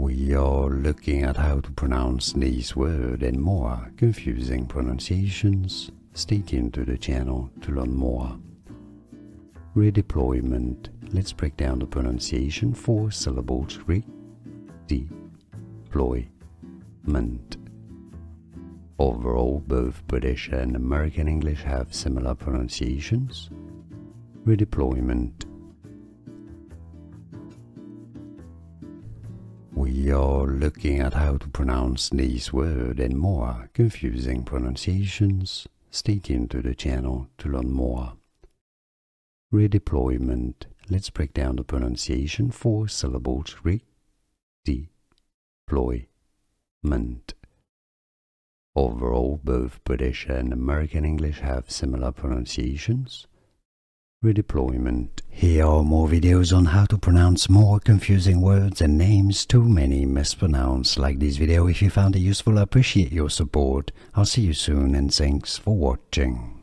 We are looking at how to pronounce these words and more confusing pronunciations. Stay tuned to the channel to learn more. Redeployment. Let's break down the pronunciation. 4 syllables. Redeployment. Overall, both British and American English have similar pronunciations. Redeployment. We are looking at how to pronounce these words and more confusing pronunciations. Stay tuned to the channel to learn more. Redeployment. Let's break down the pronunciation. 4 syllables. Redeployment. Overall, both British and American English have similar pronunciations. Redeployment. Here are more videos on how to pronounce more confusing words and names too many mispronounced. Like this video if you found it useful. I appreciate your support. I'll see you soon and thanks for watching.